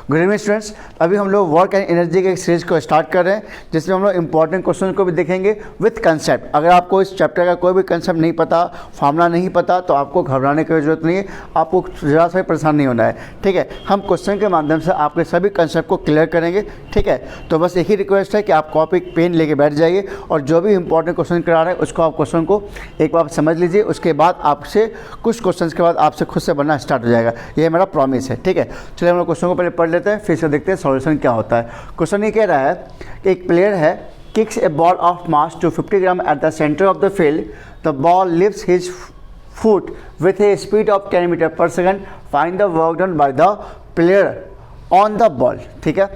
Good evening students. अभी हम लोग वर्क एंड एनर्जी के सीरीज को स्टार्ट कर रहे हैं, जिसमें हम लोग इंपॉर्टेंट क्वेश्चन को भी देखेंगे विथ कंसेप्ट। अगर आपको इस चैप्टर का कोई भी कंसेप्ट नहीं पता, फॉर्मूला नहीं पता, तो आपको घबराने की जरूरत नहीं है, आपको ज़रा सा भी परेशान नहीं होना है। ठीक है, हम क्वेश्चन के माध्यम से आपके सभी कंसेप्ट को क्लियर करेंगे। ठीक है, तो बस एक ही रिक्वेस्ट है कि आप कॉपी पेन लेके बैठ जाइए और जो भी इंपॉर्टेंट क्वेश्चन करा रहे हैं उसको आप क्वेश्चन को एक बार समझ लीजिए। उसके बाद आपसे कुछ क्वेश्चन के बाद आपसे खुद से बनना स्टार्ट हो जाएगा, ये मेरा प्रॉमिस है। ठीक है, चलिए हम लोग क्वेश्चन को पहले पढ़ लेते हैं, फिर से देखते हैं सॉल्यूशन क्या होता है। क्वेश्चन ये कह रहा है कि एक प्लेयर है, kicks a ball of mass to 50 gram at the centre of the field, the ball lifts his foot with a speed of 10 metre per second, find the work done by the player on the ball. ठीक है,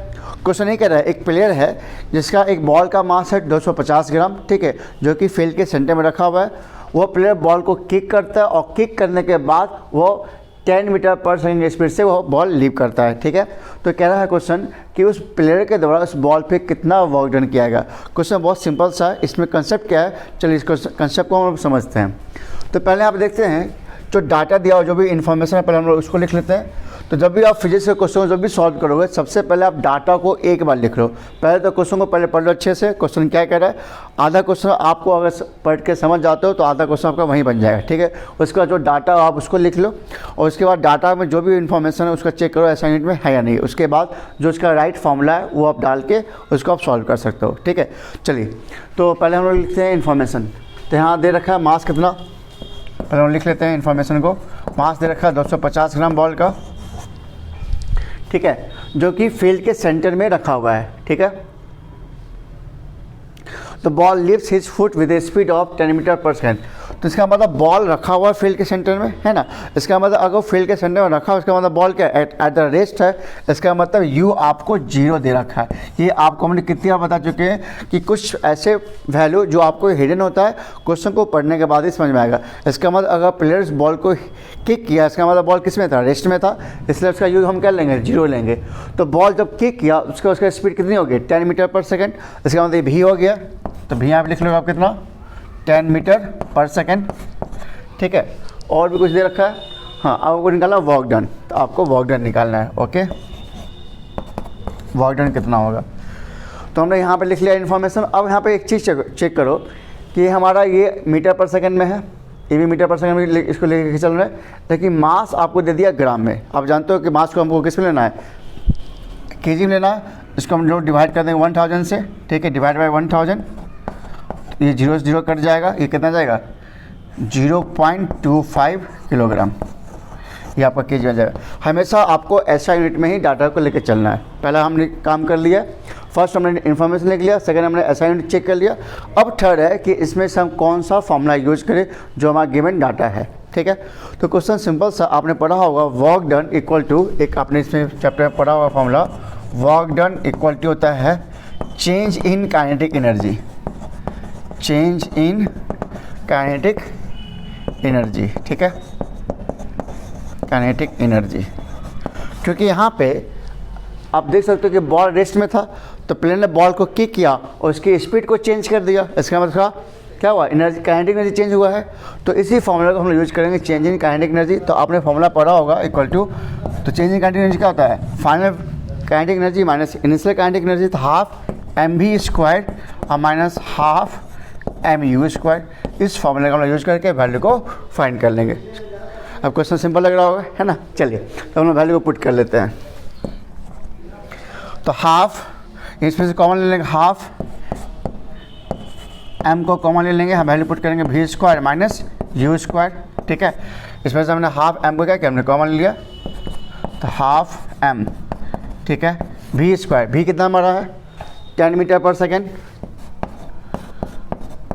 question ये कह रहा है एक player है जिसका एक बॉल का मास है 250 ग्राम, ठीक है, जो कि फील्ड के सेंटर में रखा हुआ है। वो प्लेयर बॉल को किक करता है और किक करने के बाद वो 10 मीटर पर सेकंड स्पीड से वो बॉल लीव करता है। ठीक है, तो कह रहा है क्वेश्चन कि उस प्लेयर के द्वारा उस बॉल पे कितना वर्क डन किया गया। क्वेश्चन बहुत सिंपल सा है, इसमें कंसेप्ट क्या है, चलिए इस कंसेप्ट को हम लोग समझते हैं। तो पहले आप देखते हैं जो डाटा दिया हो, जो भी इन्फॉर्मेशन है, पहले हम लोग उसको लिख लेते हैं। तो जब भी आप फिजिक्स के क्वेश्चन जब भी सॉल्व करोगे, सबसे पहले आप डाटा को एक बार लिख लो। पहले तो क्वेश्चन को पहले पढ़ लो अच्छे से, क्वेश्चन क्या कह रहा है। आधा क्वेश्चन आपको अगर पढ़ के समझ जाते हो तो आधा क्वेश्चन आपका वहीं बन जाएगा। ठीक है, उसका जो डाटा आप उसको लिख लो और उसके बाद डाटा में जो भी इन्फॉर्मेशन है उसका चेक करो असाइनमेंट में है या नहीं। उसके बाद जो उसका राइट फॉर्मूला है वो आप डाल के उसको आप सॉल्व कर सकते हो। ठीक है, चलिए तो पहले हम लोग लिखते हैं इन्फॉर्मेशन। तो यहाँ दे रखा है मास कितना, पहले हम लिख लेते हैं इन्फॉर्मेशन को। मास दे रखा है 250 ग्राम बॉल का, ठीक है, जो कि फील्ड के सेंटर में रखा हुआ है। ठीक है, तो ball lifts his foot with a speed of 10 metre per second. तो इसका मतलब बॉल रखा हुआ है फील्ड के सेंटर में, है ना। इसका मतलब अगर फील्ड के सेंटर में रखा हो, इसका मतलब बॉल क्या एट द रेस्ट है। इसका मतलब यू आपको 0 दे रखा है। ये आपको हमने कितनी बार बता चुके हैं कि कुछ ऐसे वैल्यू जो आपको हिडन होता है, क्वेश्चन को पढ़ने के बाद ही समझ में आएगा। इसका मतलब अगर प्लेयर्स बॉल को किक किया, इसका मतलब बॉल किस में था, रेस्ट में था, इसलिए उसका यू हम क्या लेंगे, 0 लेंगे। तो बॉल जब किक किया उसका स्पीड कितनी होगी, 10 मीटर पर सेकेंड। इसका मतलब भी हो गया, तो भी आप लिख लो आप कितना, 10 मीटर पर सेकेंड। ठीक है, और भी कुछ दे रखा है, हाँ, आपको निकालना वर्क डन, तो आपको वर्क डन निकालना है। ओके, वर्क डन कितना होगा, तो हमने यहाँ पे लिख लिया इन्फॉर्मेशन। अब यहाँ पे एक चीज़ चेक करो कि हमारा ये मीटर पर सेकंड में है, ये भी मीटर पर सेकंड में इसको लेके चल रहे हैं, लेकिन मास आपको दे दिया ग्राम में। आप जानते हो कि मास को हमको किस में लेना है, केजी में लेना है। इसको हम लोग डिवाइड कर देंगे 1000 से। ठीक है, डिवाइड बाई 1000, ये 0 से 0 कट जाएगा, ये कितना जाएगा, 0.25 किलोग्राम, ये आपका केजी में जाएगा। हमेशा आपको ऐसा यूनिट में ही डाटा को लेकर चलना है। पहला हमने काम कर लिया, फर्स्ट हमने इन्फॉर्मेशन लिख लिया, सेकंड हमने ऐसा यूनिट चेक कर लिया। अब थर्ड है कि इसमें से हम कौन सा फॉर्मूला यूज करें जो हमारा गिवन डाटा है। ठीक है, तो क्वेश्चन सिंपल सा आपने पढ़ा होगा, वर्क डन इक्वल टू, एक आपने इसमें चैप्टर में पढ़ा होगा formula, work done equal to होता है change in kinetic energy, change in kinetic energy. ठीक है, काइनेटिक एनर्जी, क्योंकि यहाँ पे आप देख सकते हो कि बॉल रेस्ट में था, तो प्लेयर ने बॉल को किक किया और उसकी स्पीड को चेंज कर दिया। इसका मतलब क्या हुआ, एनर्जी, काइनेटिक एनर्जी चेंज हुआ है। तो इसी फॉर्मूला को हम यूज करेंगे, चेंज इन काइनेटिक एनर्जी। तो आपने फॉर्मूला पढ़ा होगा इक्वल टू, तो चेंज इन काइनेटिक एनर्जी क्या होता है, final kinetic energy minus initial kinetic energy, तो हाफ mv² और माइनस हाफ mu²। इस फॉर्मूले का हम यूज करके वैल्यू को फाइंड कर लेंगे। अब क्वेश्चन सिंपल लग रहा होगा, है ना। चलिए तो हम लोग वैल्यू को पुट कर लेते हैं। तो हाफ, इसमें से कॉमन ले लेंगे, हाफ m को कॉमन ले लेंगे, हम वैल्यू पुट करेंगे v² माइनस u²। ठीक है, इसमें से हमने हाफ m को क्या किया, हमने कॉमन लिया, तो हाफ m। ठीक है, v², v कितना हमारा है, 10 मीटर पर सेकेंड,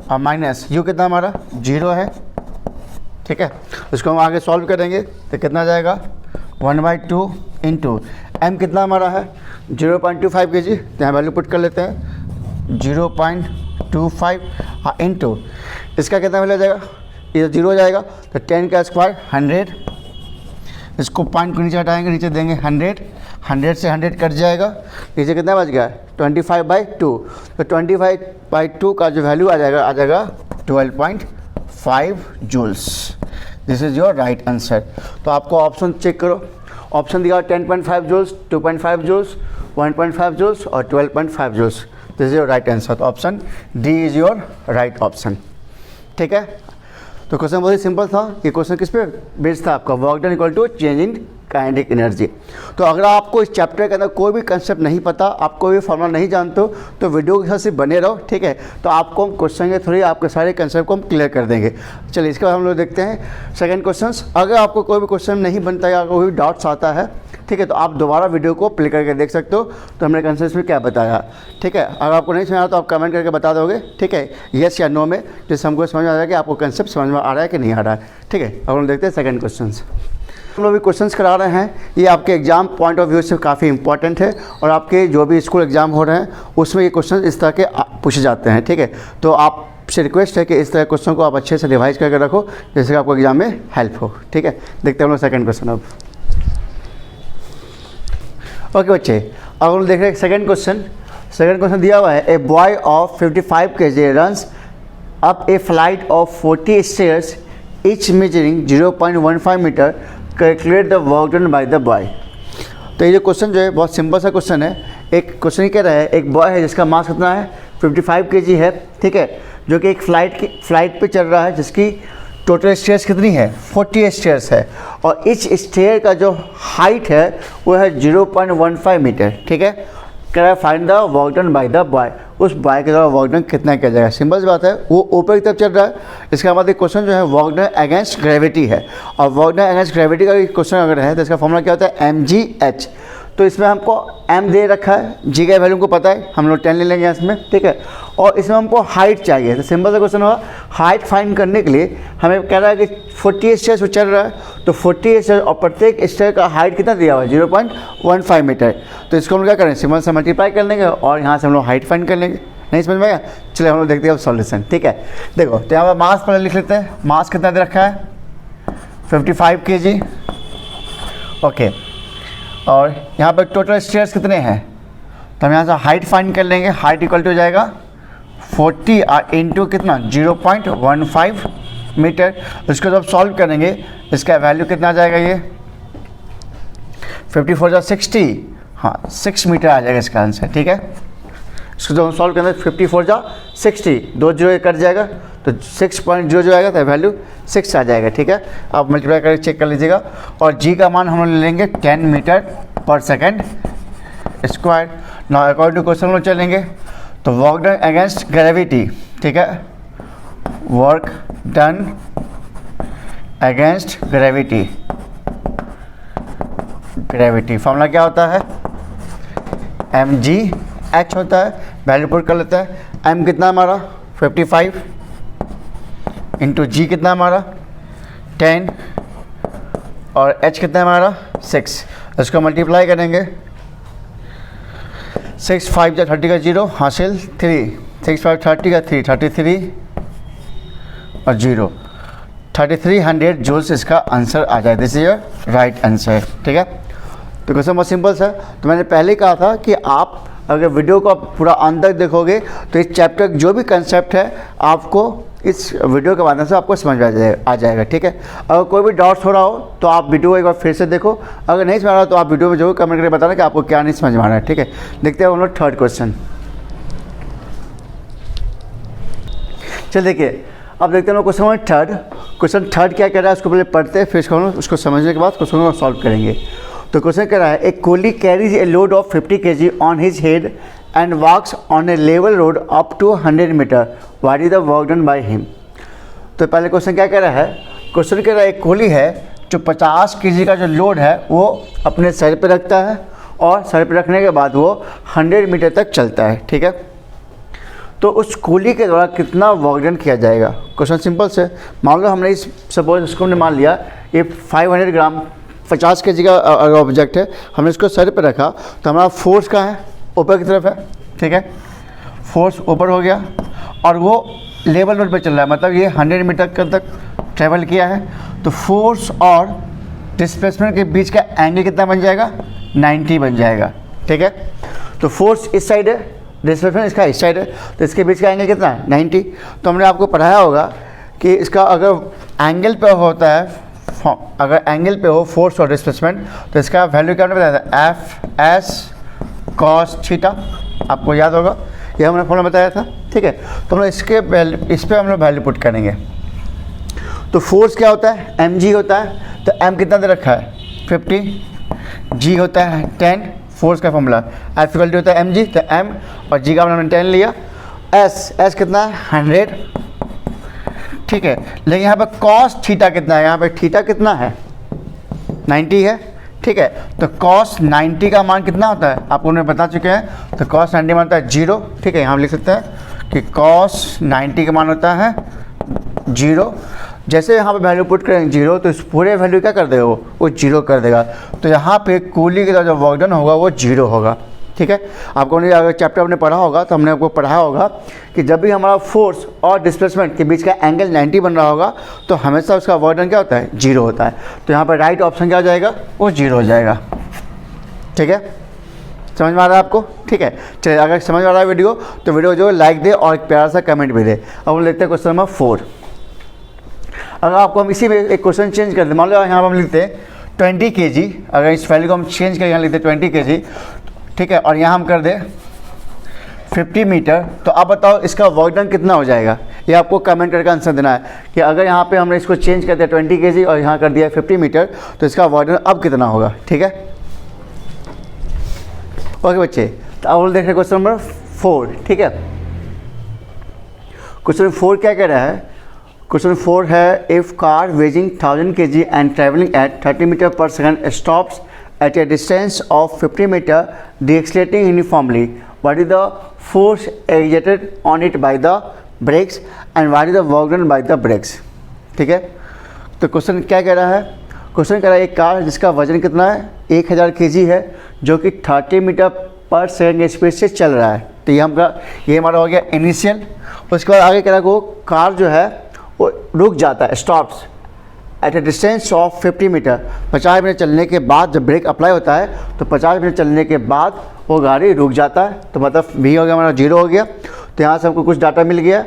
और माइनस u कितना हमारा 0 है। ठीक है, इसको हम आगे सॉल्व करेंगे तो कितना जाएगा, 1/2 इंटू m कितना हमारा है 0.25 kg, तो यहाँ वैल्यू पुट कर लेते हैं 0.25 इंटू इसका कितना वैल्यू जाएगा, ये 0 हो जाएगा, तो 10 का स्क्वायर 100। इसको पॉइंट को नीचे हटाएंगे, नीचे देंगे 100, 100 से 100 कट जाएगा, नीचे कितना बच गया 25/2। तो 25/2 का जो वैल्यू आ जाएगा 12.5 joules. This is your right answer. तो आपको ऑप्शन चेक करो, ऑप्शन दिया 10.5 जूल्स, 2.5 जूल्स, 1.5 जूल्स और 12.5 joules. This is your right answer. तो option D is your right option. ठीक है, तो क्वेश्चन बहुत ही सिंपल था। ये क्वेश्चन किस पे बेस्ड था आपका, work done equal to change in kinetic energy. तो अगर आपको इस चैप्टर के अंदर कोई भी कंसेप्ट नहीं पता, आप कोई भी फॉर्मूला नहीं जानते हो, तो वीडियो के साथ सिर्फ बने रहो। ठीक है, तो आपको हम क्वेश्चन के थ्रू आपके सारे कंसेप्ट को हम क्लियर कर देंगे। चलिए इसके बाद हम लोग देखते हैं सेकंड क्वेश्चन। अगर आपको कोई भी क्वेश्चन नहीं बनता या कोई भी डाउट्स आता है, ठीक है, तो आप दोबारा वीडियो को प्ले करके देख सकते हो तो हमने कंसेप्ट में क्या बताया। ठीक है, अगर आपको नहीं समझ आया तो आप कमेंट करके बता दोगे। ठीक है, येस या नो में, जिससे हमको समझ में आ जाएगा कि आपको कंसेप्ट समझ में आ रहा है कि नहीं आ रहा है। ठीक है, अब हम देखते हैं सेकंड क्वेश्चन। हम लोग भी क्वेश्चंस करा रहे हैं, ये आपके एग्जाम पॉइंट ऑफ व्यू से काफ़ी इंपॉर्टेंट है और आपके जो भी स्कूल एग्जाम हो रहे हैं उसमें ये क्वेश्चन इस तरह के पूछे जाते हैं। ठीक है, तो आपसे रिक्वेस्ट है कि इस तरह क्वेश्चन को आप अच्छे से रिवाइज करके रखो, जैसे कि आपको एग्जाम में हेल्प हो। ठीक है, देखते हैं हम लोग सेकंड क्वेश्चन। अब ओके बच्चे, अब हम लोग देख रहे हैं सेकंड क्वेश्चन। सेकंड क्वेश्चन दिया हुआ है, a boy of 55 kg runs up a flight of 40 stairs each measuring 0.15 metre, calculate the work done by the boy. तो ये जो क्वेश्चन जो है बहुत सिंपल सा क्वेश्चन है। एक क्वेश्चन कह रहा है, एक बॉय है जिसका मास कितना है 55 kg है। ठीक है, जो कि एक फ्लाइट पे चल रहा है, जिसकी टोटल स्टेयर्स कितनी है 40 स्टेयर्स है, और इच स्टेयर का जो हाइट है वो है 0.15 मीटर। ठीक है, कह रहा है find the work done by the boy. उस बॉय के द्वारा वर्क डन कितना किया जाएगा। सिंपल सी बात है, वो ऊपर की तरफ चल रहा है। इसका बाद एक क्वेश्चन जो है वर्क डन अगेंस्ट ग्रेविटी है, और वर्क डन अगेंस्ट ग्रेविटी का क्वेश्चन अगर है तो इसका फॉर्मूला क्या होता है mgh। तो इसमें हमको m दे रखा है, g का वैल्यू को पता है, हम लोग 10 ले लेंगे इसमें। ठीक है, और इसमें हमको हाइट चाहिए। तो सिंपल सा क्वेश्चन होगा, हाइट फाइंड करने के लिए हमें कह रहा है कि 40 स्टेयर्स वो चल रहा है, तो 40 स्टेयर और प्रत्येक स्टेयर का हाइट कितना दिया हुआ है 0.15 मीटर। तो इसको हम क्या करें, सिंपल से मल्टीप्लाई कर लेंगे और यहाँ से हम लोग हाइट फाइंड कर लेंगे। नहीं समझ में आया, चलिए हम लोग देखते हैं अब सॉल्यूशन। ठीक है, देखो तो यहाँ पर मास पहले लिख लेते हैं। मास कितना दे रखा है 55 kg। ओके, और यहाँ पर टोटल स्टेयर्स कितने हैं, तो हम यहाँ से हाइट फाइंड कर लेंगे। हाइट इक्वल टू हो जाएगा 40 इंटू कितना 0.15 मीटर। इसको जब सॉल्व करेंगे इसका वैल्यू कितना आ जाएगा, ये 54 जा 60, हाँ 6 मीटर आ जाएगा इसका आंसर। ठीक है, इसको जब हम सॉल्व करेंगे 54 जा 60, 2 जीरो कट जाएगा तो 6.0 आएगा, तो वैल्यू 6 आ जाएगा। ठीक है, आप मल्टीप्लाई करके चेक कर लीजिएगा। और जी का मान हम लोग लेंगे 10 metre per second square. Now according to question हम लोग चलेंगे, तो वर्क डन अगेंस्ट ग्रेविटी। ठीक है, work done against gravity, gravity formula क्या होता है mgh होता है। वैल्यू पुट कर लेते हैं। m कितना हमारा 55 इंटू जी कितना हमारा 10 और h कितना है हमारा 6। इसको मल्टीप्लाई करेंगे, 6 5 या 30 का 0 हासिल 3, 6 5 30 का 3 33 और 0 3300 जूल्स इसका आंसर आ जाए। This is your right answer. ठीक है, तो क्वेश्चन बहुत सिंपल सा। तो मैंने पहले ही कहा था कि आप अगर वीडियो को आप पूरा अंत तक देखोगे तो इस चैप्टर जो भी कंसेप्ट है आपको इस वीडियो के माध्यम से आपको समझ में आ जाएगा। ठीक है, अगर कोई भी डाउट्स हो रहा हो तो आप वीडियो को एक बार फिर से देखो। अगर नहीं समझ रहा तो आप वीडियो में जरूर कमेंट करके बताना कि आपको क्या नहीं समझ में आ रहा है। ठीक है, देखते हैं हम लोग थर्ड क्वेश्चन। चल देखिए, अब देखते हैं हम question number third. Question third क्या कह रहा है उसको पहले पढ़ते हैं, फिर उसको समझने के बाद क्वेश्चन को सॉल्व करेंगे। तो क्वेश्चन कह रहा है, a coolie carries a load of 50 kg on his head and walks on a level road up to 100 metre, what is the work done by him. तो पहले क्वेश्चन क्या कह रहा है, क्वेश्चन कह रहा है एक कोली है जो 50 kg का जो लोड है वो अपने सर पे रखता है और सर पे रखने के बाद वो 100 मीटर तक चलता है। ठीक है, तो उस कोली के द्वारा कितना वर्क डन किया जाएगा। क्वेश्चन सिंपल से, मान लो हमने सपोज इसको हमने मान लिया ये 500 ग्राम 50 kg का ऑब्जेक्ट है, हमने इसको सर पे रखा, तो हमारा फोर्स कहाँ है ऊपर की तरफ है। ठीक है, फोर्स ऊपर हो गया और वो लेवल रोड पे चल रहा है, मतलब ये 100 मीटर तक ट्रेवल किया है। तो फोर्स और डिस्प्लेसमेंट के बीच का एंगल कितना बन जाएगा 90 बन जाएगा। ठीक है, तो फोर्स इस साइड है, डिस्प्लेसमेंट इसका इस साइड है, तो इसके बीच का एंगल कितना 90। तो हमने आपको पढ़ाया होगा कि इसका अगर एंगल पे होता है अगर एंगल पे हो फोर्स और डिस्प्लेसमेंट तो इसका वैल्यू क्या हमने बताया था, एफ एस कॉस थीटा, आपको याद होगा, ये हमने फॉर्मूला बताया था। ठीक है, तो हम लोग इसके इस पर हम लोग वैल्यू पुट करेंगे। तो फोर्स क्या होता है, एम जी होता है, तो एम कितना दे रखा है 50, जी होता है 10, फोर्स का फॉर्मूला एफ इक्वल टू होता है एम जी, तो एम और जी का हमने 10 लिया। एस कितना है 100, ठीक है, लेकिन यहाँ पे कॉस थीटा कितना है, यहाँ पे थीटा कितना है 90 है। ठीक है, तो कॉस 90 का मान कितना होता है आपको उन्हें बता चुके हैं, तो कॉस 90 मान होता है 0। ठीक है, यहाँ हम लिख सकते हैं कि कॉस 90 का मान होता है 0। जैसे यहाँ पे वैल्यू पुट करेंगे 0 तो इस पूरे वैल्यू क्या कर देगा, वो 0 कर देगा। तो यहाँ पे कूली का जो वर्क डन होगा वो 0 होगा। ठीक है, आपको अगर चैप्टर आपने पढ़ा होगा तो हमने आपको पढ़ाया होगा कि जब भी हमारा फोर्स और डिस्प्लेसमेंट के बीच का एंगल 90 बन रहा होगा तो हमेशा उसका वर्क डन क्या होता है, 0 होता है। तो यहाँ पर राइट ऑप्शन क्या हो जाएगा, वो 0 हो जाएगा। ठीक है, समझ में आ रहा है आपको। ठीक है, चलिए अगर समझ में आ रहा है वीडियो तो वीडियो जो लाइक दे और एक प्यारा सा कमेंट भी दे। अब हम लेते हैं क्वेश्चन नंबर 4। अगर आपको हम इसी में एक क्वेश्चन चेंज कर दें, मान लो यहाँ पर हम लिखते हैं 20 kg, अगर इस वैल्यू को हम चेंज करके यहाँ लिखते हैं 20 kg, ठीक है, और यहाँ हम कर दें 50 मीटर, तो आप बताओ इसका वर्क डन कितना हो जाएगा। ये आपको कमेंट करके आंसर देना है कि अगर यहाँ पे हमने इसको चेंज कर दिया 20 kg और यहाँ कर दिया 50 मीटर तो इसका वर्क डन अब कितना होगा। ठीक है, ओके बच्चे, तो अब देख रहे हैं क्वेश्चन नंबर 4। ठीक है, क्वेश्चन 4 क्या कह रहा है, क्वेश्चन 4 है if car weighing 1000 kg and travelling at 30 metre per second stops at a distance of 50 meter decelerating uniformly, what is the force exerted on it by the brakes and what is the work done by the brakes। ठीक है, तो question क्या कह रहा है, question कह रहा है एक कार जिसका वजन कितना है 1000 kg है जो कि 30 मीटर पर सेकेंड की स्पीड से चल रहा है। तो ये हमारा हो गया इनिशियल। उसके बाद आगे कह रहा है वो कार जो है वो रुक जाता है, stops at a distance of 50 metre, 50 minute चलने के बाद जब ब्रेक अप्लाई होता है तो 50 मिनट चलने के बाद वो गाड़ी रुक जाता है। तो मतलब भी हो गया हमारा 0 हो गया। तो यहाँ से हमको कुछ डाटा मिल गया।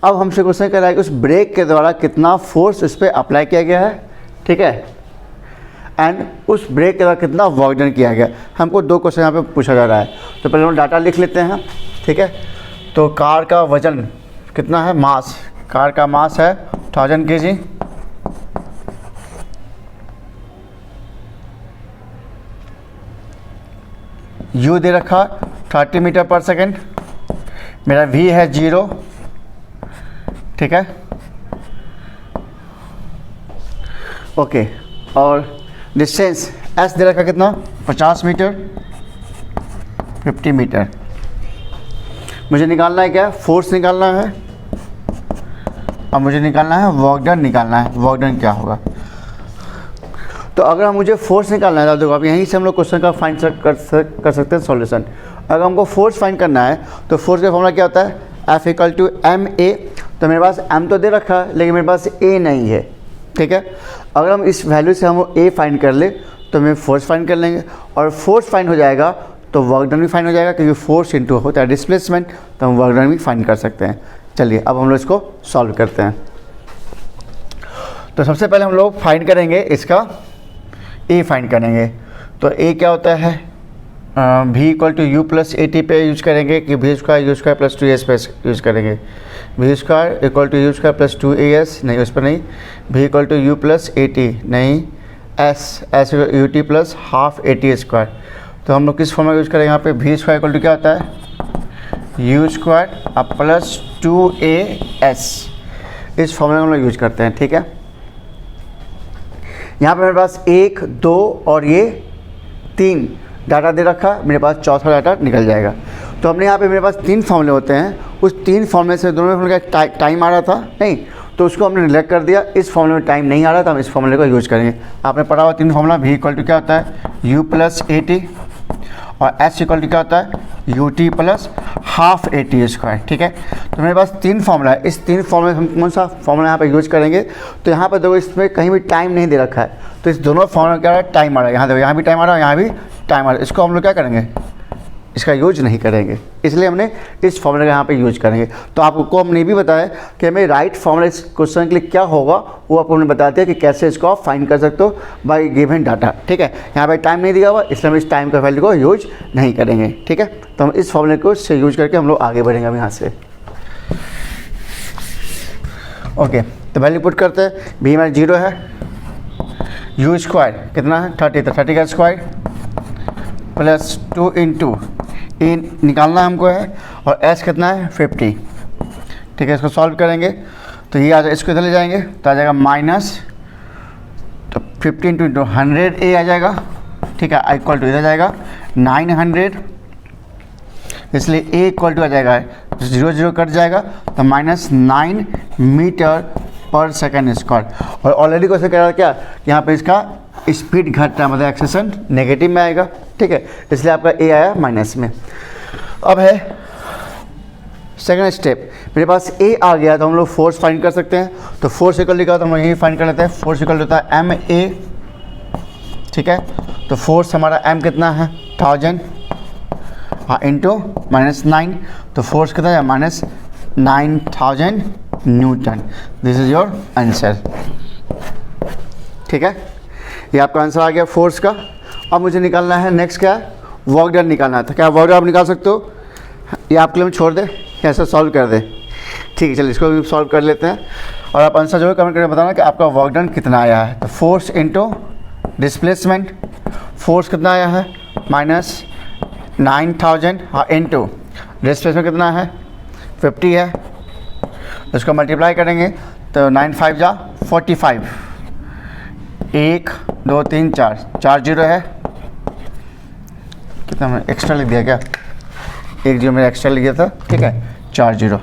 अब हमसे क्वेश्चन कर रहा है कि उस ब्रेक के द्वारा कितना फोर्स उस पर अप्लाई किया गया है। ठीक है, एंड उस ब्रेक के द्वारा कितना वर्क डन किया गया। हमको 2 क्वेश्चन यहाँ पे पूछा जा रहा है। तो पहले हम डाटा लिख लेते हैं। ठीक है, तो कार का वजन कितना है, मास, कार का मास है 1000 kg, यू दे रखा 30 मीटर पर सेकेंड, मेरा वी है 0। ठीक है, ओके, और डिस्टेंस एस दे रखा कितना 50 मीटर, 50 मीटर। मुझे निकालना है क्या, फोर्स निकालना है और मुझे निकालना है वर्क डन निकालना है। वर्क डन क्या होगा, तो अगर हम मुझे फोर्स निकालना है तो देखो आप यहीं से हम लोग क्वेश्चन का फाइंड कर सकते हैं सॉल्यूशन। अगर हमको फोर्स फाइंड करना है तो फोर्स का फॉर्मूला क्या होता है, F equal to M A. तो मेरे पास एम तो दे रखा है लेकिन मेरे पास ए नहीं है। ठीक है, अगर हम इस वैल्यू से हम ए फाइंड कर ले तो हमें फोर्स फाइंड कर लेंगे, और फोर्स फाइंड हो जाएगा तो वर्क डन भी फाइंड हो जाएगा, क्योंकि फोर्स इंटू होता है डिस्प्लेसमेंट, तो हम वर्क डन भी फाइंड कर सकते हैं। चलिए अब हम लोग इसको सॉल्व करते हैं। तो सबसे पहले हम लोग फाइंड करेंगे इसका ए फाइंड करेंगे। तो ए क्या होता है, v equal to u plus a t पे यूज करेंगे कि v square u square plus 2 s पे यूज करेंगे। V square equal to u square plus 2 a s नहीं, उस पर नहीं। V equal to u plus a t नहीं, s u t plus half a t square. तो हम लोग किस फॉर्मूला यूज़ करेंगे यहाँ पे, भी स्क्वायर इक्वल टू क्या होता है यू स्क्वायर अब प्लस 2 ए एस, इस फॉर्मूला हम लोग यूज करते हैं। ठीक है, यहाँ पे मेरे पास 1, 2 और ये 3 डाटा दे रखा, मेरे पास चौथा डाटा निकल जाएगा। तो हमने यहाँ पे मेरे पास 3 फॉर्मूले होते हैं, उस 3 फॉर्मूले से दोनों में टाइम आ रहा था नहीं, तो उसको हमने निगलेक्ट कर दिया। इस फॉर्मूले में टाइम नहीं आ रहा था, हम इस फॉर्मूले को यूज़ करेंगे। आपने पढ़ा हुआ 3 फॉर्मूला, भी इक्वल टू क्या होता है यू प्लस ए टी, और एस इक्वल टू क्या होता है you t plus half a t square. ठीक है, तो मेरे पास 3 फॉर्मूला है, इस 3 फॉर्मूले हम कौन सा फॉर्मूला यहाँ पे यूज़ करेंगे। तो यहाँ पर देखो इसमें कहीं भी टाइम नहीं दे रखा है, तो इस दोनों फॉर्मूला क्या है टाइम आ रहा है, यहाँ देखो यहाँ भी टाइम आ रहा है, यहाँ भी टाइम आ रहा है। इसको हम लोग क्या करेंगे इसका यूज नहीं करेंगे, इसलिए हमने इस फॉर्मूला का यहाँ पे यूज करेंगे। तो आपको हमने भी बताया कि हमें राइट फॉर्मूला इस क्वेश्चन के लिए क्या होगा, वो आपको हमने बताते हैं कि कैसे इसको आप फाइंड कर सकते हो बाय गिवन डाटा। ठीक है, यहाँ पे टाइम नहीं दिया हुआ, इसलिए हम इस टाइम का वैल्यू को यूज नहीं करेंगे। ठीक है, तो हम इस फॉर्मूले को से यूज करके हम लोग आगे बढ़ेंगे अब यहाँ से। ओके, तो वैल्यू पुट करते हैं। भी हमारा 0 है, यू स्क्वायर कितना है 30, तो 30 का स्क्वायर प्लस 2 इंटू इन निकालना हमको है, और एस कितना है 50। ठीक है, इसको सॉल्व करेंगे तो ये आ जाए, इसको इधर ले जाएंगे तो आ जाएगा माइनस, तो 50 इंटू 100 ए आ जाएगा। ठीक है, इक्वल टू इधर जाएगा 900, इसलिए ए इक्वल टू आ जाएगा 0 0 कट जाएगा तो -9 मीटर पर सेकेंड स्क्वायर। और ऑलरेडी क्वेश्चन कह रहा था क्या, यहाँ पे इसका स्पीड घट रहा है, मतलब एक्सेलेरेशन नेगेटिव में आएगा। ठीक है, इसलिए आपका ए आया माइनस में। अब है सेकंड स्टेप, मेरे पास ए आ गया तो हम लोग फोर्स फाइंड कर सकते हैं। तो फोर्स इक्वल लिखा तो हम लोग यही फाइंड कर लेते हैं। फोर्स इक्वल होता है एम ए। ठीक है, तो फोर्स हमारा एम कितना है 1000 इंटू -9, तो फोर्स कितना है -9000 Newton. This is your answer. ठीक है, ये आपका आंसर आ गया फोर्स का। अब मुझे निकालना है नेक्स्ट क्या है, वर्क डन निकालना है। तो क्या वर्क डन आप निकाल सकते हो, ये आपके लिए छोड़ दे, कैसे सॉल्व कर दे। ठीक है, चलिए इसको भी सॉल्व कर लेते हैं, और आप आंसर जो है कमेंट करके बताना कि आपका वर्क डन कितना आया है। तो फोर्स इंटू डिस्प्लेसमेंट, फोर्स कितना आया है -9000 इंटू डिस्प्लेसमेंट कितना है 50 है, इसको मल्टीप्लाई करेंगे तो 9 5 जा 45, 1 2 3 4 0 है, कितना मैंने एक्स्ट्रा लिख दिया क्या, 1 0 मैंने एक्स्ट्रा लिख दिया था। ठीक है, 4 0।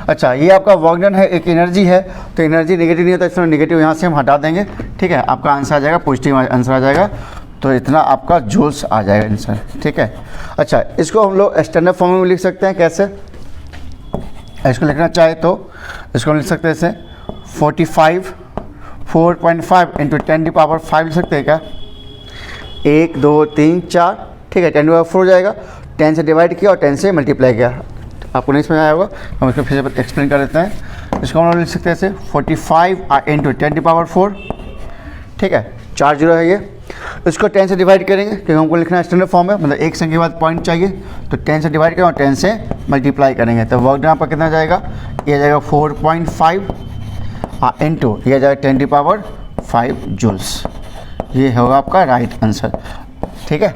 अच्छा, ये आपका वर्क डन है, एक एनर्जी है, तो एनर्जी नेगेटिव नहीं होता, इसमें नेगेटिव यहाँ से हम हटा देंगे। ठीक है, आपका आंसर आ जाएगा पॉजिटिव आंसर आ जाएगा, तो इतना आपका जूल्स आ जाएगा आंसर। ठीक है, अच्छा इसको हम लोग स्टैंडर्ड फॉर्म में लिख सकते हैं। कैसे इसको लिखना चाहे तो इसको हम लिख सकते हैं ऐसे 4.5 इंटू 10⁵ लिख सकते हैं क्या, 1 2 3 4। ठीक है, 10⁴ हो जाएगा, 10 से डिवाइड किया और 10 से मल्टीप्लाई किया। आपको नहीं समझ आया होगा, हम इसको फिर से एक्सप्लेन कर देते हैं। इसको हम लोग लिख सकते हैं ऐसे 45 इंटू 10⁴। ठीक है, 4 0 है ये। इसको 10 से डिवाइड करेंगे क्योंकि हमको लिखना है स्टैंडर्ड फॉर्म में, मतलब एक संख्या के बाद पॉइंट चाहिए, तो 10 से डिवाइड करेंगे और 10 से मल्टीप्लाई करेंगे। तो वर्क डन आपका कितना जाएगा, ये जाएगा 4.5 इंटू ये जाएगा 10⁵ जूल्स। ये होगा आपका राइट आंसर। ठीक है,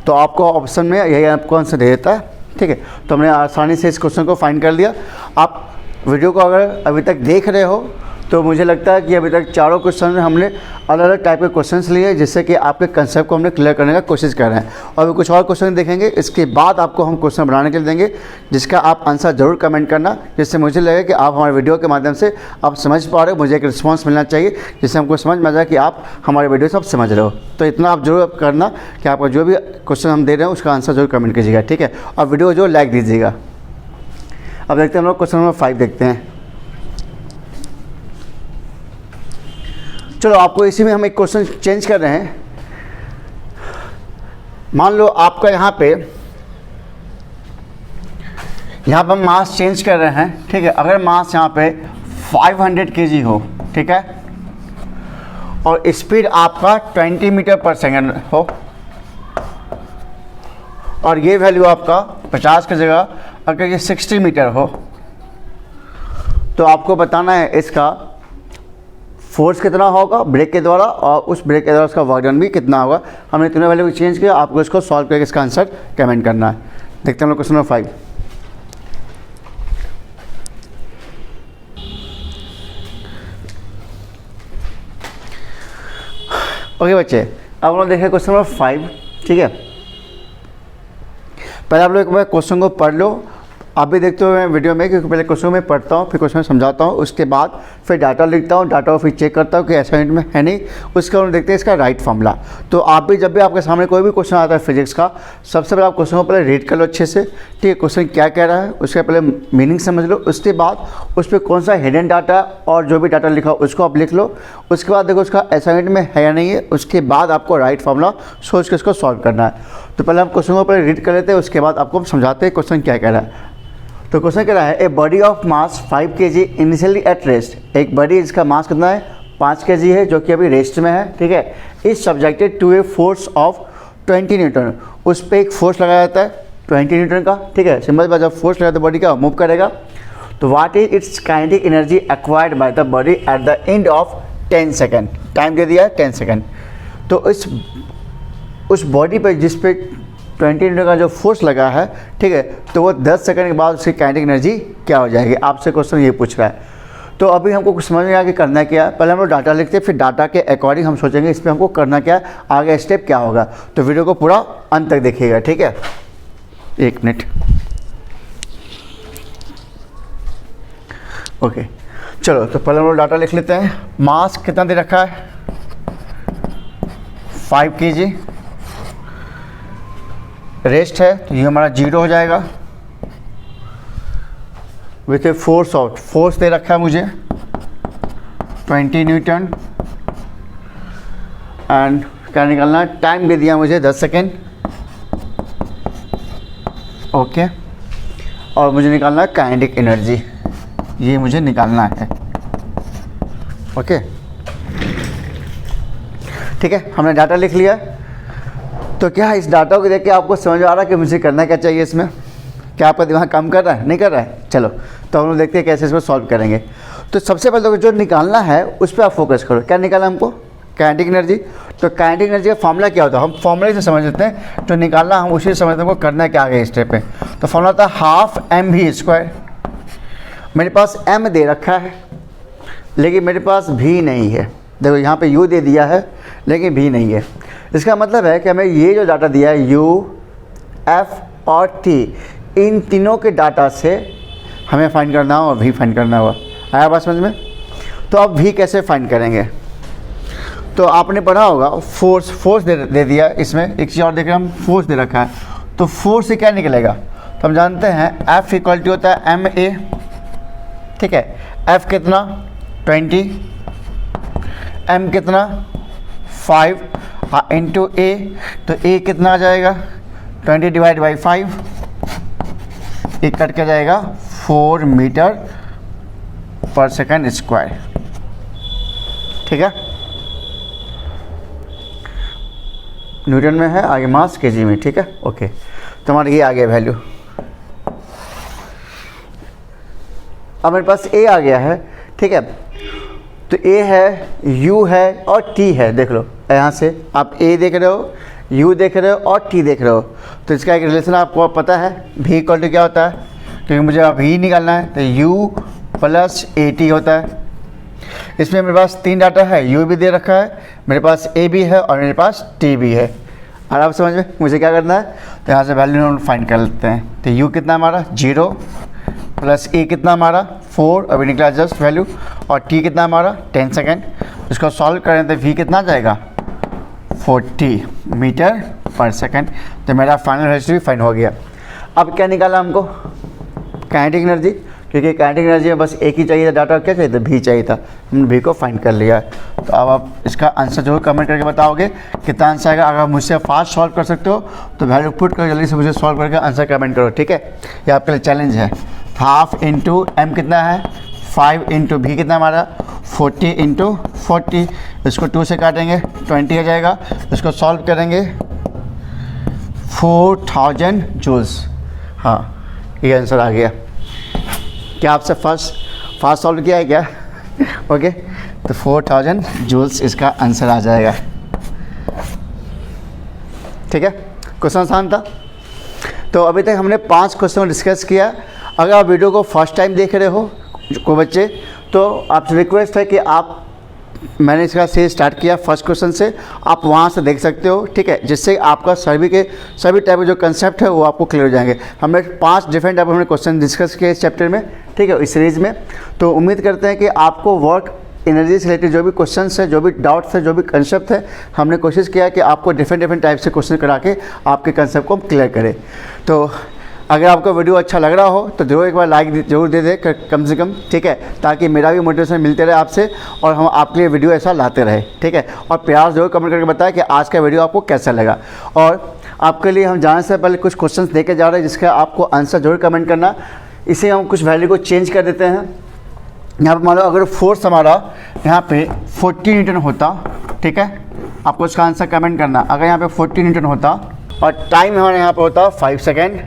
तो आपको ऑप्शन में यही आपको आंसर दे देता है। ठीक है, तो हमने आसानी से इस क्वेश्चन को फाइंड कर लिया। आप वीडियो को अगर अभी तक देख रहे हो तो मुझे लगता है कि अभी तक चारों क्वेश्चन में हमने अलग अलग टाइप के क्वेश्चंस लिए, जिससे कि आपके कंसेप्ट को हमने क्लियर करने का कोशिश कर रहे हैं। और भी कुछ और क्वेश्चन देखेंगे, इसके बाद आपको हम क्वेश्चन बनाने के लिए देंगे, जिसका आप आंसर ज़रूर कमेंट करना, जिससे मुझे लगे कि आप हमारे वीडियो के माध्यम से आप समझ पा रहे हो। मुझे एक रिस्पॉन्स मिलना चाहिए जिससे हमको समझ में आ जाए कि आप हमारे वीडियो से आप समझ रहे हो। तो इतना आप जरूर करना कि आपका जो भी क्वेश्चन हम दे रहे हैं उसका आंसर जरूर कमेंट कीजिएगा। ठीक है, और वीडियो जो लाइक दीजिएगा। अब देखते हैं हम लोग क्वेश्चन नंबर 5 देखते हैं। चलो, आपको इसी में हम एक क्वेश्चन चेंज कर रहे हैं। मान लो आपका यहाँ पे हम मास चेंज कर रहे हैं। ठीक है, अगर मास यहाँ पे 500 kg हो, ठीक है, और स्पीड आपका 20 मीटर पर सेकेंड हो, और ये वैल्यू आपका 50 की जगह अगर ये 60 मीटर हो, तो आपको बताना है इसका फोर्स कितना होगा ब्रेक के द्वारा, और उस ब्रेक के द्वारा उसका वर्क डन भी कितना होगा। हमने तीनों वैल्यू को चेंज किया, आपको इसको सॉल्व करके इसका आंसर कमेंट करना है। देखते हैं हम लोग क्वेश्चन नंबर 5। ओके बच्चे, अब हम लोग देखें क्वेश्चन नंबर 5। ठीक है, पहले आप लोग एक बार क्वेश्चन को पढ़ लो, आप भी देखते हो वीडियो में, क्योंकि पहले क्वेश्चन में पढ़ता हूँ, फिर क्वेश्चन समझाता हूँ, उसके बाद फिर डाटा लिखता हूँ, डाटा को फिर चेक करता हूँ कि असाइनमेंट में है नहीं, उसके बाद देखते हैं इसका राइट फॉर्मूला। तो आप भी जब भी आपके सामने कोई भी क्वेश्चन आता है फिजिक्स का, सबसे पहले आप क्वेश्चन को पहले रीड कर लो अच्छे से, ठीक है, क्वेश्चन क्या कह रहा है उसका पहले मीनिंग समझ लो, उसके बाद उस पर कौन सा हिडन डाटा और जो भी डाटा लिखा उसको आप लिख लो, उसके बाद देखो उसका असाइनमेंट में है या नहीं है, उसके बाद आपको राइट फॉर्मूला सोच के इसको सॉल्व करना है। तो पहले हम क्वेश्चन को पहले रीड कर लेते हैं, उसके बाद आपको समझाते हैं क्वेश्चन क्या कह रहा है। तो क्वेश्चन कह रहा है, a body of mass 5 kg initially at rest, एक बॉडी जिसका मास कितना है 5 kg है, जो कि अभी रेस्ट में है, ठीक है, is subjected to a force of 20 newton, उस पर एक फोर्स लगाया जाता है 20 न्यूटन का, ठीक है, सिंपल बात, जब फोर्स लगाया तो बॉडी का मूव करेगा। तो what is its kinetic energy acquired by the body at the end of 10 second, time दे दिया है 10 सेकेंड। तो उस बॉडी पे जिस पे 20 न्यूटन का जो फोर्स लगा है, ठीक है, तो वो 10 सेकंड के बाद उसकी काइनेटिक एनर्जी क्या हो जाएगी, आपसे क्वेश्चन ये पूछ रहा है। तो अभी हमको कुछ समझ में आ कि करना क्या है, पहले हम लोग डाटा लिखते हैं, फिर डाटा के अकॉर्डिंग हम सोचेंगे इस पर हमको करना क्या है, आगे स्टेप क्या होगा। तो वीडियो को पूरा अंत तक देखिएगा, ठीक है। 1 मिनट, ओके, चलो। तो पहले हम लोग डाटा लिख लेते हैं। मास कितना दे रखा है 5 kg, रेस्ट है तो ये हमारा 0 हो जाएगा, with a force of, force दे रखा है मुझे 20 न्यूटन, एंड क्या निकालना है, टाइम दे दिया मुझे 10 सेकेंड, ओके, और मुझे निकालना है काइनेटिक एनर्जी, ये मुझे निकालना है, ओके, ठीक है। हमने डाटा लिख लिया। तो क्या इस डाटा को देख के आपको समझ आ रहा है कि मुझे करना क्या चाहिए इसमें, क्या आपका दिमाग काम कर रहा है, नहीं कर रहा है? चलो तो हम लोग देखते हैं कैसे इसमें सॉल्व करेंगे। तो सबसे पहले तो जो निकालना है उस पर आप फोकस करो। क्या निकालना हमको, काइनेटिक एनर्जी। तो काइनेटिक एनर्जी का फॉर्मूला क्या होता है, हम फॉर्मूले से समझ लेते हैं। तो निकालना हम उसी से समझते हैं, हमको करना क्या आगे स्टेप पे। तो फॉर्मूला था हाफ mv²। मेरे पास m दे रखा है लेकिन मेरे पास v नहीं है। देखो यहाँ पे u दे दिया है लेकिन v नहीं है। इसका मतलब है कि हमें ये जो डाटा दिया है u, f और t, इन तीनों के डाटा से हमें फाइंड करना हो और v फाइंड करना हुआ। आया बात समझ में? तो अब v कैसे फाइंड करेंगे? तो आपने पढ़ा होगा फोर्स दे दिया। इसमें एक चीज़ और देख रहे हैं हम, फोर्स दे रखा है। तो फोर्स से क्या निकलेगा? तो हम जानते हैं F इक्वल टू होता है ma, ठीक है। F कितना 20, m कितना 5 इंटू a, तो a कितना आ जाएगा 20 डिवाइड बाई 5, एक कट के जाएगा 4 मीटर पर सेकंड स्क्वायर, ठीक है। न्यूटन में है, आगे मास केजी में, ठीक है, ओके। तो हमारा ये आ गया वैल्यू। अब मेरे पास a आ गया है, ठीक है। तो a है, u है और t है। देख लो यहाँ से आप a देख रहे हो, u देख रहे हो और t देख रहे हो। तो इसका एक रिलेशन आपको पता है, v इक्वल टू क्या होता है, क्योंकि मुझे अब v निकालना है तो u प्लस at होता है। इसमें मेरे पास 3 डाटा है, u भी दे रखा है, मेरे पास a भी है और मेरे पास t भी है। और आप समझ में मुझे क्या करना है, तो यहाँ से वैल्यू हम फाइंड कर लेते हैं। तो u कितना हमारा 0 प्लस a कितना हमारा 4, अभी निकला जस्ट वैल्यू, और t कितना हमारा 10 सेकेंड। इसको सॉल्व करें तो v कितना जाएगा 40 मीटर पर सेकेंड। तो मेरा फाइनल वेलोसिटी भी फाइंड हो गया। अब क्या निकाला हमको, काइनेटिक एनर्जी, क्योंकि काइनेटिक एनर्जी में बस एक ही चाहिए था डाटा, क्या चाहिए था, v चाहिए था। हमने v को फाइंड कर लिया। तो अब आप इसका आंसर जरूर कमेंट करके बताओगे कितना आंसर आएगा। अगर मुझसे फास्ट सॉल्व कर सकते हो तो वैल्यू पुट कर जल्दी से मुझे सॉल्व करके आंसर कमेंट करो, ठीक है। ये आपके लिए चैलेंज है। हाफ इंटू m कितना है 5 इंटू v कितना हमारा 40 इंटू 40, इसको 2 से काटेंगे 20 आ जाएगा। इसको सॉल्व करेंगे 4000 जूल्स। हाँ ये आंसर आ गया। क्या आपसे फास्ट सॉल्व किया है क्या? ओके, तो 4000 जूल्स इसका आंसर आ जाएगा, ठीक है। क्वेश्चन आसान था। तो अभी तक हमने 5 क्वेश्चन डिस्कस किया। अगर आप वीडियो को फर्स्ट टाइम देख रहे हो कोई बच्चे, तो आपसे रिक्वेस्ट है कि आप मैंने इसका सीरीज स्टार्ट किया फर्स्ट क्वेश्चन से, आप वहाँ से देख सकते हो, ठीक है, जिससे आपका सभी टाइप के जो कंसेप्ट है वो आपको क्लियर हो जाएंगे। हमने 5 डिफरेंट टाइप हमने क्वेश्चन डिस्कस किए इस चैप्टर में, ठीक है, इस सीरीज़ में। तो उम्मीद करते हैं कि आपको वर्क एनर्जी से रिलेटेड जो भी क्वेश्चंस है, जो भी डाउट्स है, जो भी कंसेप्ट है, हमने कोशिश किया कि आपको डिफरेंट टाइप से क्वेश्चन करा के आपके कंसेप्ट को हम क्लियर करें। तो अगर आपको वीडियो अच्छा लग रहा हो तो ज़रूर एक बार लाइक जरूर दे दे कम से कम, ठीक है, ताकि मेरा भी मोटिवेशन मिलते रहे आपसे और हम आपके लिए वीडियो ऐसा लाते रहे, ठीक है। और प्यार जरूर कमेंट करके बताएं कि आज का वीडियो आपको कैसा लगा। और आपके लिए हम जाने से पहले कुछ क्वेश्चन देके जा रहे हैं जिसका आपको आंसर जरूर कमेंट करना। इसे हम कुछ वैल्यू को चेंज कर देते हैं। यहाँ पर मान लो अगर फोर्स हमारा यहाँ पे 40 न्यूटन होता, ठीक है, आपको इसका आंसर कमेंट करना। अगर यहाँ पे 40 न्यूटन होता और टाइम हमारे यहाँ पे होता 5 सेकेंड,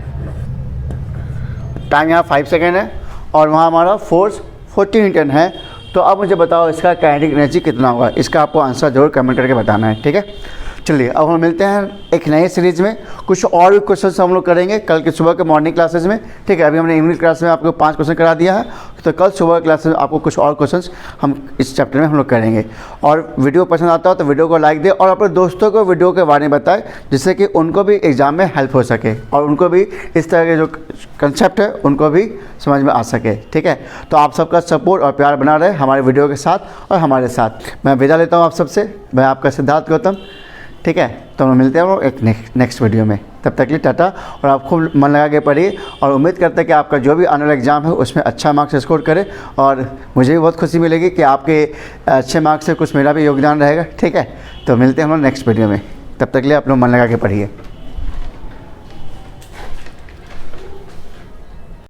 टाइम यहाँ 5 सेकेंड है और वहाँ हमारा फोर्स 40 न्यूटन है, तो अब मुझे बताओ इसका काइनेटिक एनर्जी कितना होगा। इसका आपको आंसर जरूर कमेंट करके बताना है, ठीक है। चलिए अब हम मिलते हैं एक नए सीरीज़ में, कुछ और भी क्वेश्चन हम लोग करेंगे कल के सुबह के मॉर्निंग क्लासेस में, ठीक है। अभी हमने इवनिंग क्लास में आपको 5 क्वेश्चन करा दिया है, तो कल सुबह क्लास में आपको कुछ और क्वेश्चंस हम इस चैप्टर में हम लोग करेंगे। और वीडियो पसंद आता हो तो वीडियो को लाइक दे और अपने दोस्तों को वीडियो के बारे में बताएं, जिससे कि उनको भी एग्ज़ाम में हेल्प हो सके और उनको भी इस तरह के जो कंसेप्ट है उनको भी समझ में आ सके, ठीक है। तो आप सबका सपोर्ट और प्यार बना रहे हमारे वीडियो के साथ और हमारे साथ। मैं विदा लेता हूँ आप सबसे, मैं आपका सिद्धार्थ गौतम, ठीक है। तो हम मिलते हैं एक नेक्स्ट वीडियो में, तब तक के लिए टाटा। और आप खूब मन लगा के पढ़िए और उम्मीद करते हैं कि आपका जो भी आने वाला एग्ज़ाम है उसमें अच्छा मार्क्स स्कोर करे और मुझे भी बहुत खुशी मिलेगी कि आपके अच्छे मार्क्स से कुछ मेरा भी योगदान रहेगा, ठीक है। तो मिलते हैं हम लोग नेक्स्ट वीडियो में, तब तक के लिए आप लोग मन लगा के पढ़िए।